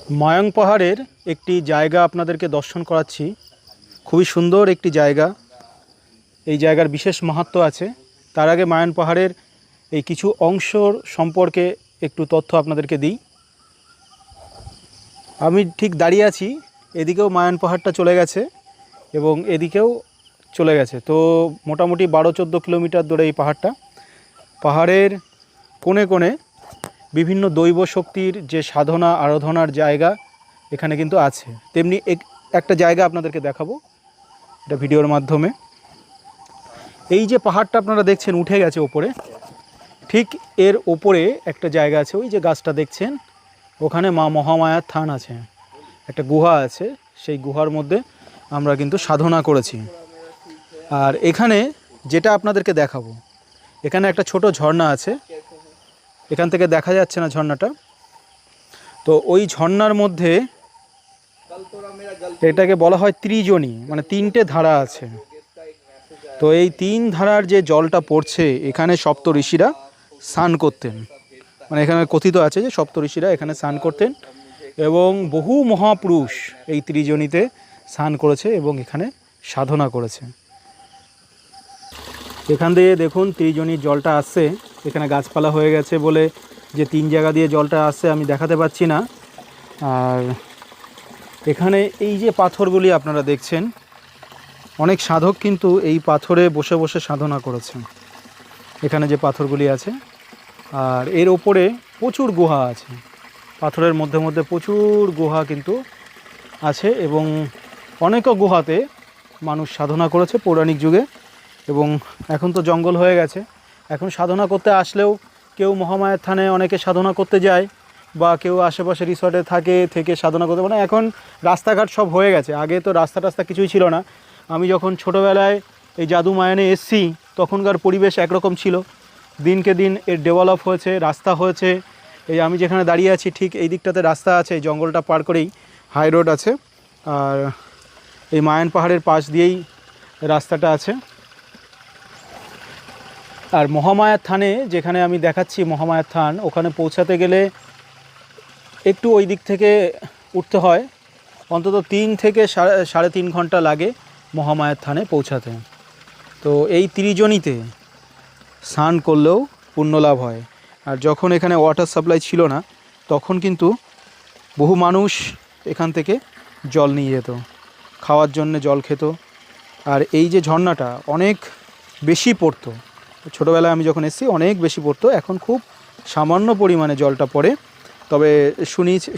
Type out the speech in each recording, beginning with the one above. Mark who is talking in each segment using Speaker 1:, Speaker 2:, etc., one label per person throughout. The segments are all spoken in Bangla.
Speaker 1: মায়াং পাহাড়ের একটি জায়গা আপনাদেরকে দর্শন করাচ্ছি। খুবই সুন্দর একটি জায়গা। এই জায়গার বিশেষ মাহাত্ম্য আছে। তার আগে মায়াং পাহাড়ের এই কিছু অংশর সম্পর্কে একটু তথ্য আপনাদেরকে দিই। আমি ঠিক দাঁড়িয়ে আছি, এদিকেও মায়াং পাহাড়টা চলে গেছে এবং এদিকেও চলে গেছে। তো মোটামুটি 12-14 কিলোমিটার দূরে এই পাহাড়টা। পাহাড়ের কোণে কোণে বিভিন্ন দৈব শক্তির যে সাধনা আরাধনার জায়গা এখানে কিন্তু আছে। তেমনি একটা জায়গা আপনাদেরকে দেখাবো এটা ভিডিওর মাধ্যমে। এই যে পাহাড়টা আপনারা দেখছেন উঠে গেছে ওপরে, ঠিক এর ওপরে একটা জায়গা আছে, ওই যে গাছটা দেখছেন ওখানে মা মহামায়ার থান আছে, একটা গুহা আছে। সেই গুহার মধ্যে আমরা কিন্তু সাধনা করেছি। আর এখানে যেটা আপনাদেরকে দেখাবো, এখানে একটা ছোট ঝর্ণা আছে, এখান থেকে দেখা যাচ্ছে না ঝর্ণাটা। তো ওই ঝর্ণার মধ্যে এটাকে বলা হয় ত্রিজনী, মানে 3টে ধারা আছে। তো এই 3 ধারার যে জলটা পড়ছে এখানে সপ্ত ঋষিরা স্নান করতেন। মানে এখানে কথিত আছে যে সপ্ত ঋষিরা এখানে স্নান করতেন এবং বহু মহাপুরুষ এই ত্রিজনীতে স্নান করেছে এবং এখানে সাধনা করেছে। এখান দিয়ে দেখুন ত্রিজনীর জলটা আসছে। এখানে গাছপালা হয়ে গেছে বলে যে 3 জায়গা দিয়ে জলটা আসছে আমি দেখাতে পাচ্ছি না। আর এখানে এই যে পাথরগুলি আপনারা দেখছেন, অনেক সাধক কিন্তু এই পাথরে বসে বসে সাধনা করেছেন। এখানে যে পাথরগুলি আছে, আর এর ওপরে প্রচুর গুহা আছে। পাথরের মধ্যে মধ্যে প্রচুর গুহা কিন্তু আছে এবং অনেক গুহাতে মানুষ সাধনা করেছে পৌরাণিক যুগে। এবং এখন তো জঙ্গল হয়ে গেছে, এখন সাধনা করতে আসলেও কেউ মহামায়ার থানে অনেকে সাধনা করতে যায়, বা কেউ আশেপাশে রিসর্টে থেকে সাধনা করতে, মানে এখন রাস্তাঘাট সব হয়ে গেছে। আগে তো রাস্তা কিছুই ছিল না। আমি যখন ছোটোবেলায় এই জাদু মায়ানে এসছি তখনকার পরিবেশ একরকম ছিল। দিনকে দিন এর ডেভেলপ হয়েছে, রাস্তা হয়েছে। এই আমি যেখানে দাঁড়িয়ে আছি ঠিক এই দিকটাতে রাস্তা আছে, এই জঙ্গলটা পার করেই হাই রোড আছে। আর এই মায়ান পাহাড়ের পাশ দিয়েই রাস্তাটা আছে। আর মহামায়ার থানে যেখানে আমি দেখাচ্ছি মহামায়ার থান, ওখানে পৌঁছাতে গেলে একটু ওই দিক থেকে উঠতে হয়, অন্তত 3 থেকে সাড়ে 3 ঘন্টা লাগে মহামায়ার থানে পৌঁছাতে। তো এই ত্রিজনীতে স্নান করলেও পুণ্যলাভ হয়। আর যখন এখানে ওয়াটার সাপ্লাই ছিল না তখন কিন্তু বহু মানুষ এখান থেকে জল নিয়ে যেত, খাওয়ার জন্য জল খেত। আর এই যে ঝর্ণাটা অনেক বেশি পড়তো, ছোটোবেলায় আমি যখন এসেছি অনেক বেশি পড়তো, এখন খুব সামান্য পরিমাণে জলটা পড়ে। তবে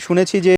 Speaker 1: শুনেছি যে